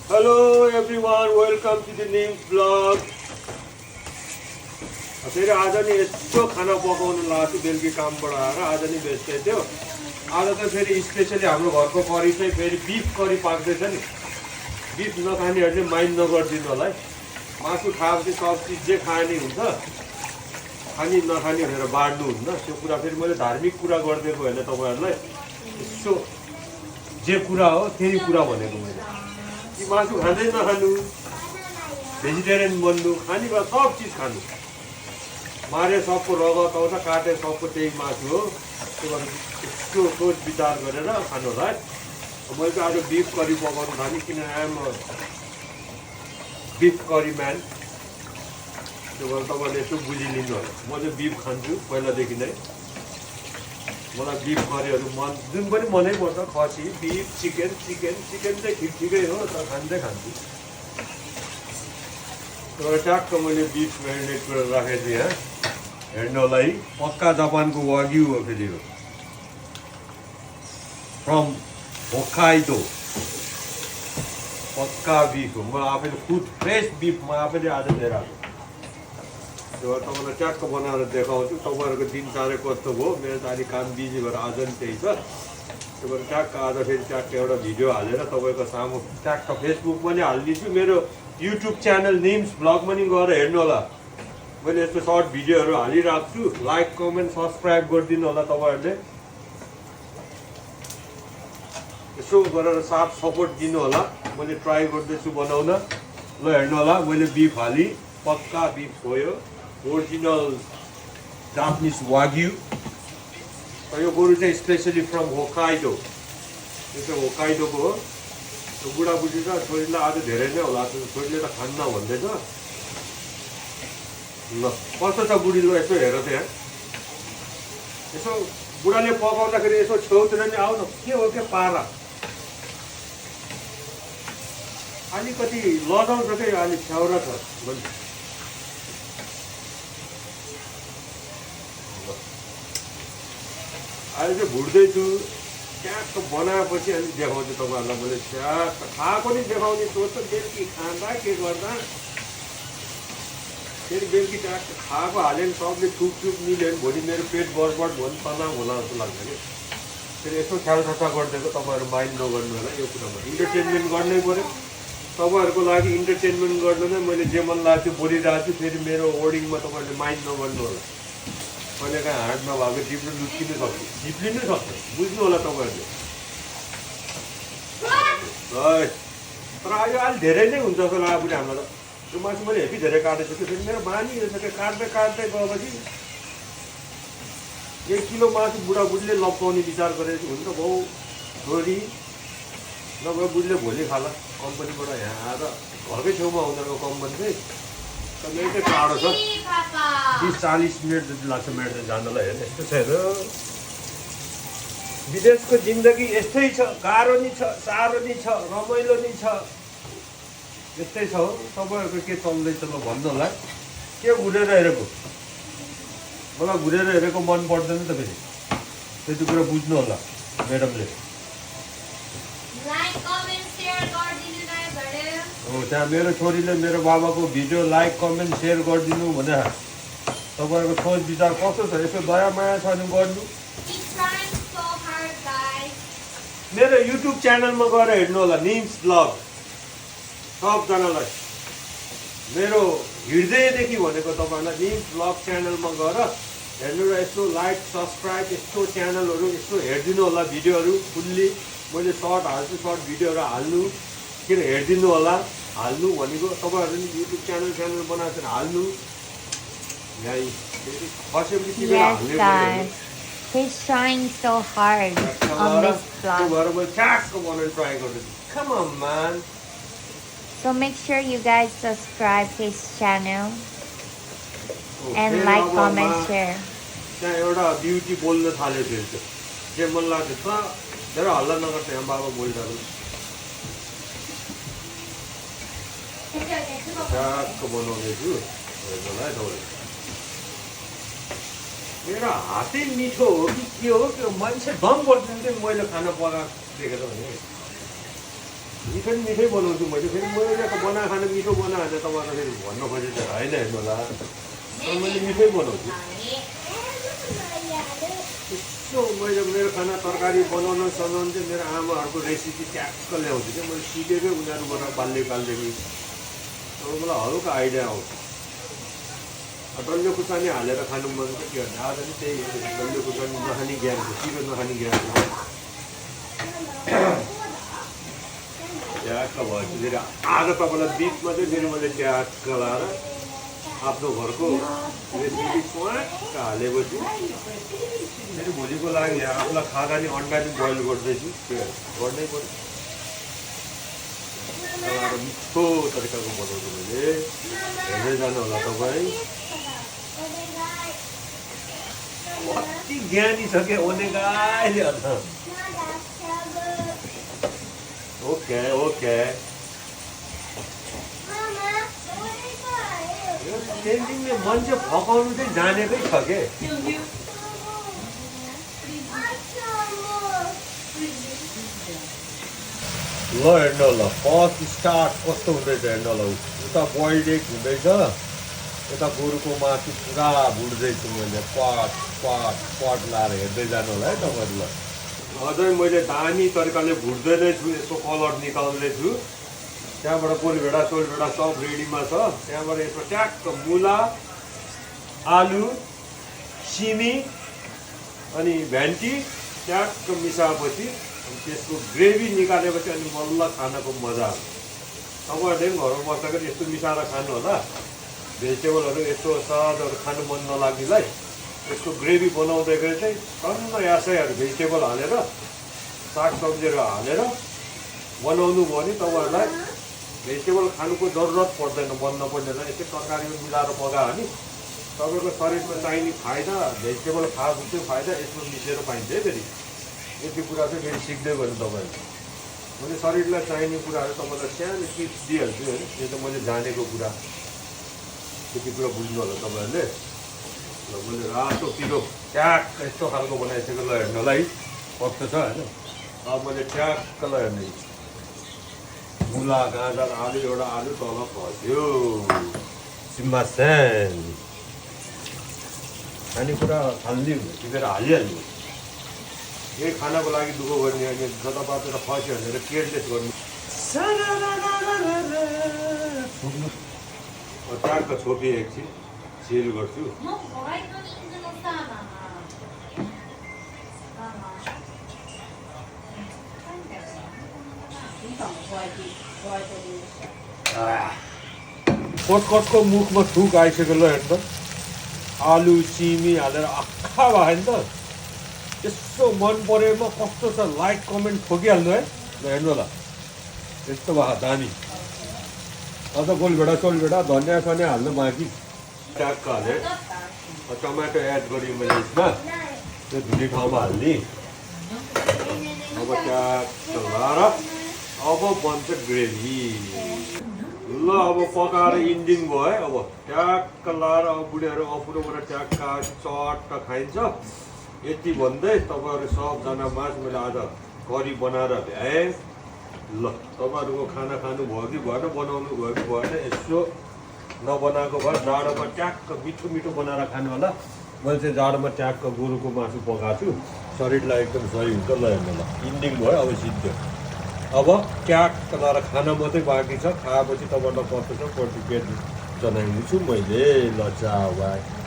Hello everyone, welcome to the Names vlog. फेरि आज नि यस्तो खाना पकाउनु लाग्यो बेलुकी कामबाट आएर आज नि बेच्दै थियो। आज त फेरि स्पेसली हाम्रो घरको करी चाहिँ फेरि बिफ करी पाक्दैछ नि। बिफ नखानेहरूले माइन्ड नगरिदिनु होला है। मासु खाएपछि सब चिज जे खाए नि हुन्छ, खाने नखाने भनेर बाँड्नु हुन्न। त्यो कुरा फेरि मैले धार्मिक कुरा गरिदिएको होइन तपाईँहरूलाई, यसो जे कुरा हो त्यही कुरा भनेको मैले। कि मासु खाँदै नखानु, भेजिटेरियन बन्नु, खाने भए सब चिज खानु। मारे सबको रगत आउँछ, काटे सबको त्यही मासु हो। त्यो भएर यस्तो सोच विचार गरेर खानु होला है। मैले चाहिँ आज बिफ करी पकाउनु थालेँ, किन आएम बिफ करी म्यान। त्यो भएर तपाईँले यसो बुझिलिनु होला। म चाहिँ बिफ खान्छु पहिलादेखि नै। मलाई बिफ करीहरू मन जुन पनि मनैपर्छ, खसी बिफ चिकन चाहिँ ठिक ठिकै हो, तर खान्छै खान्छु। तर ट्याक्क मैले बिफ म्यारिनेट गरेर राखेको थिएँ यहाँ हेर्नलाई। पक्का जापानको वाग्यू हो फेरि हो, फ्रम होक्काइडो। पक्का बिफ हो। म आफैले खुद फ्रेस बिफ म आफैले आज लिएर आएको। त्यो भएर तपाईँलाई ट्याक्क बनाएर देखाउँछु। तपाईँहरूको दिनचर्या कस्तो भयो। मेरो त अलिक काम बिजी भएर आज नि त्यही छ। त्यो भएर ट्याक्क आज फेरि ट्याक्क एउटा भिडियो हालेर तपाईँको सामु ट्याक्क फेसबुक पनि हालिदिन्छु। मेरो युट्युब च्यानल नेम्स भ्लग पनि गएर हेर्नु होला। मैले यस्तो सर्ट भिडियोहरू हालिरहेको छु। लाइक कमेन्ट सब्सक्राइब गरिदिनु होला तपाईँहरूले। यसो गरेर साथ सपोर्ट दिनु होला। मैले ट्राई गर्दैछु बनाउन। ल हेर्नु होला, मैले बिफ हाली, पक्का बिफ हो यो, ओरिजिनल जापानिज वाग्यू। यो गोरु चाहिँ स्पेसली फ्रम होक्काइडो। यो चाहिँ होक्काइडोको हो। त्यो बुढाबुढी र छोरीलाई आज धेरै नै होला, छोरीले त खान्न भन्दैछ। ल कस्तो छ बुढी, ल यसो हेर त यहाँ। यसो बुढाले पकाउँदाखेरि यसो छेउतिर नि आऊ न। के हो के पारा अलिकति लजाउँछ क्या, अलिक छ्याउरा छ भन्छ। अहिले चाहिँ भुट्दैछु। ट्याक्क बनाएपछि अलिक देखाउँछु तपाईँहरूलाई। मैले ट्याक्क खाएको नि देखाउने सोच। बेलुकी खाँदा के गर्दा फेरि बेलुकी ट्याक्क खाएको हाल्यो भने सबले थुक मिल्यो भने भोलि मेरो पेट गडबड भयो भने तनाव होला जस्तो लाग्छ कि। फेरि यसो ख्याल सफा गरिदिएको। तपाईँहरू माइन्ड नगर्नु होला यो कुरामा। इन्टरटेनमेन्ट गर्नै पऱ्यो तपाईँहरूको लागि। इन्टरटेनमेन्ट गर्नु नै मैले जे मन लाग्थ्यो बोलिरहेको छु। फेरि मेरो वर्डिङमा तपाईँहरूले माइन्ड नगर्नु होला। कहिले काहीँ हार्ड नभएको जिब्रो लुच्किनु सक्छ, झिप्लिनु सक्छ, बुझ्नु होला तपाईँहरूले। तर अहिले अलिक धेरै नै हुन्छ जस्तो लाग्यो पनि हामीलाई त। त्यो मासु मैले हेभी धेरै काटेको छु। फेरि मेरो बानी रहेछ क्या, काट्दै गएपछि 1 किलो मासु बुढाबुढीले लप्काउने विचार गरेको हुन्छ। बाउ छोरी नभए बुढीले भोलि खाला। कम्पनीबाट यहाँ आएर घरकै छेउमा उनीहरूको कम्पनी चाहिँ, तर मेरो चाहिँ टाढो छ। 30-40 मिनट जति लाग्छ मेरो चाहिँ जानलाई। हेर्नु यस्तो छ हेर, विदेशको जिन्दगी यस्तै छ। गाह्रो नि छ, साह्रो नि छ, रमाइलो नि छ, यस्तै छ हो। तपाईँहरूको के चल्दैछ ल भन्नु होला। के घुरेर हेरेको, मलाई घुरेर हेरेको मन पर्दैन त फेरि। त्यति कुरा बुझ्नु होला म्याडमले। हो त्यहाँ मेरो छोरीले मेरो बाबाको भिडियो लाइक कमेन्ट सेयर गरिदिनु भने तपाईँहरूको सोच विचार कस्तो छ यसो दया माया छ भने गर्नु। मेरो युट्युब च्यानलमा गएर हेर्नु होला, नेम्स भ्लग। सबजनालाई मेरो हृदयदेखि भनेको तपाईँहरूलाई नेम्स भ्लग च्यानलमा गएर हेर्नु र यसो लाइक सब्सक्राइब यस्तो च्यानलहरू यसो हेरिदिनु होला। भिडियोहरू फुल्ली मैले सर्ट हाल्छु, सर्ट भिडियोहरू हाल्नु, किन हेरिदिनु होला। हाल्नु भनेको तपाईँहरू नि युट्युब च्यानल बनाएको छ हाल्नु। He's trying so hard on this vlog. Come on, man. So make sure you guys subscribe his channel and like, comment, share. त्यहाँ एउटा ब्युटी बोल्न थाल्यो फेरि त्यो जे मन लाग्छ त धेरै हल्ला नगर्छ। यहाँ बाबा बोलिरहेको ट्याक्क बनाउँदैछु हेर्नुलाई तपाईँ। मेरो हातै मिठो हो कि के हो, मान्छे दम पर्दैन थियो मैले खाना पकाएको देखेर भने। मिठो नि मिठै बनाउँछु मैले फेरि मैले बनाएर खानु मिठो बनायो भने तपाईँलाई फेरि भन्नु खोजेको त होइन हेर्नु होला तर मैले मिठै बनाउँछु यसो मैले मेरो खाना तरकारी बनाउन सनाउनु चाहिँ मेरो आमाहरूको रेसिपी ट्याक्क ल्याउँछु क्या मैले सिकेकै उनीहरूबाट बाल्यकालदेखि अब मलाई हल्का आइडिया आउँछ डल्लो खुर्सानी हालेर खानु मन चाहिँ के भन्दा आज पनि त्यही डल्लो खुर्सानी नखाने ज्ञानको पिरो नखाने ज्ञानको ट्याक्क भएपछि फेरि आज तपाईँलाई बिचमा चाहिँ फेरि मैले ट्याक्क लाएर आफ्नो घरको रेसिपी स्वाक्क हालेपछि फेरि भोलिको लागि आफूलाई खाँदा नि अन्डा नि बोइल गर्दैछु त्यो गर्नै पर्यो मिठो तरिकाको बनाउँछु मैले हेर्दै जानु होला तपाईँ कति ज्ञानी छ क्या ओनेगाले अन्त ओके ओके पेन्टिङले मान्छे फकाउनु चाहिँ जानेकै छ के ल हेर्नु ल फर्स्ट स्टार्ट कस्तो हुँदैछ हेर्नु ल उता बोइल्ड एग हुँदैछ यता गोरुको मासु पुरा भुट्दैछु मैले पट पट पट लाएर हेर्दै जानु होला है तपाईँहरूलाई अझै मैले दामी तरिकाले भुट्दै नै छु यसको कलर निकाल्दैछु त्यहाँबाट कोलभेडा सोलभेडा सब रेडीमा छ त्यहाँबाट यसमा ट्याक्क मुला आलु सिमी अनि भेन्टी ट्याक्क मिसाएपछि त्यसको ग्रेभी निकालेपछि अनि मल्ल खानको मजा आउँछ तपाईँहरूले पनि घरमा बस्दाखेरि यस्तो मिसाएर खानु होला भेजिटेबलहरू यस्तो सलादहरू खानु मन नलाग्नेलाई यसको ग्रेभी बनाउँदाखेरि चाहिँ टन्न यासैहरू भेजिटेबल हालेर सागसब्जीहरू हालेर बनाउनु भयो भने तपाईँहरूलाई भेजिटेबल खानुको जरुरत पर्दैन बन्द पर्दैन यस्तै तरकारीमा मिलाएर पकायो भने तपाईँको शरीरमा चाहिने फाइदा भेजिटेबल खाएको चाहिँ फाइदा यसमा मिसेर पाइन्छ है फेरि यति कुरा चाहिँ फेरि सिक्दै गर्नु तपाईँहरू मैले शरीरलाई चाहिने कुराहरू तपाईँलाई सानो टिप्स दिइहाल्छु होइन यो त मैले जानेको कुरा त्यति कुरा बुझ्नु होला तपाईँहरूले ल मैले रातो पिरो ट्याक्क यस्तो खालको बनाइसकेको ल हेर्नलाई कस्तो छ होइन अब मैले ट्याक्क ल हेर्ने मुला गाजर आलु एउटा आलु तल खस्यो सिम्मासेन खानेकुरा थाल्ने टिपेर हालिहाल्नु यही खानाको लागि दुःख गर्ने अनि जतापातिर खस्यो भनेर केयरलेस गर्नु ट्याक्क छोपी एकछिन सेल गर्छु कटकटको मुखमा थुक आइसक्यो ल हेर्नु त आलु सिमी हालेर आँखा भयो नि त यस्तो मन परेमा कस्तो छ लाइक कमेन्ट ठोकिहाल्नु है ल हेर्नु होला यस्तो भयो दामी अझ गोलभेडा सोलभेडा धनियाँ सनियाँ हाल्नु बाँकी ट्याक्क हालेँ टमाटो एड गरेँ मैले यसमा त्यो धुने ठाउँमा हाल्ने अब ट्याक्क लाएर अब बन्छ ग्रेभी ल अब पकाएर इन्डिङ भयो है अब ट्याक्क लाएर अब बुढीहरू अपुरोबाट ट्याक्क चट्ट खाइन्छ यति भन्दै तपाईँहरू सबजना माझ मैले आज करी बनाएर भ्याएँ ल तपाईँहरूको खाना खानु भयो कि भएन बनाउनु भयो कि भएन यसो नबनाएको भए जाडोमा ट्याक्क मिठो मिठो बनाएर खानु होला मैले चाहिँ जाडोमा ट्याक्क गोरुको मासु पकाएको छु शरीरलाई एकदम सही हुन्छ ल हेर्नु ल इन्डिङ भयो अब सिद्धो अब ट्याक्क लाएर खाना मात्रै बाँकी छ खाएपछि तपाईँहरूलाई कस्तो छ प्रतिक्रिया जनाइदिन्छु मैले ल चाउ बाई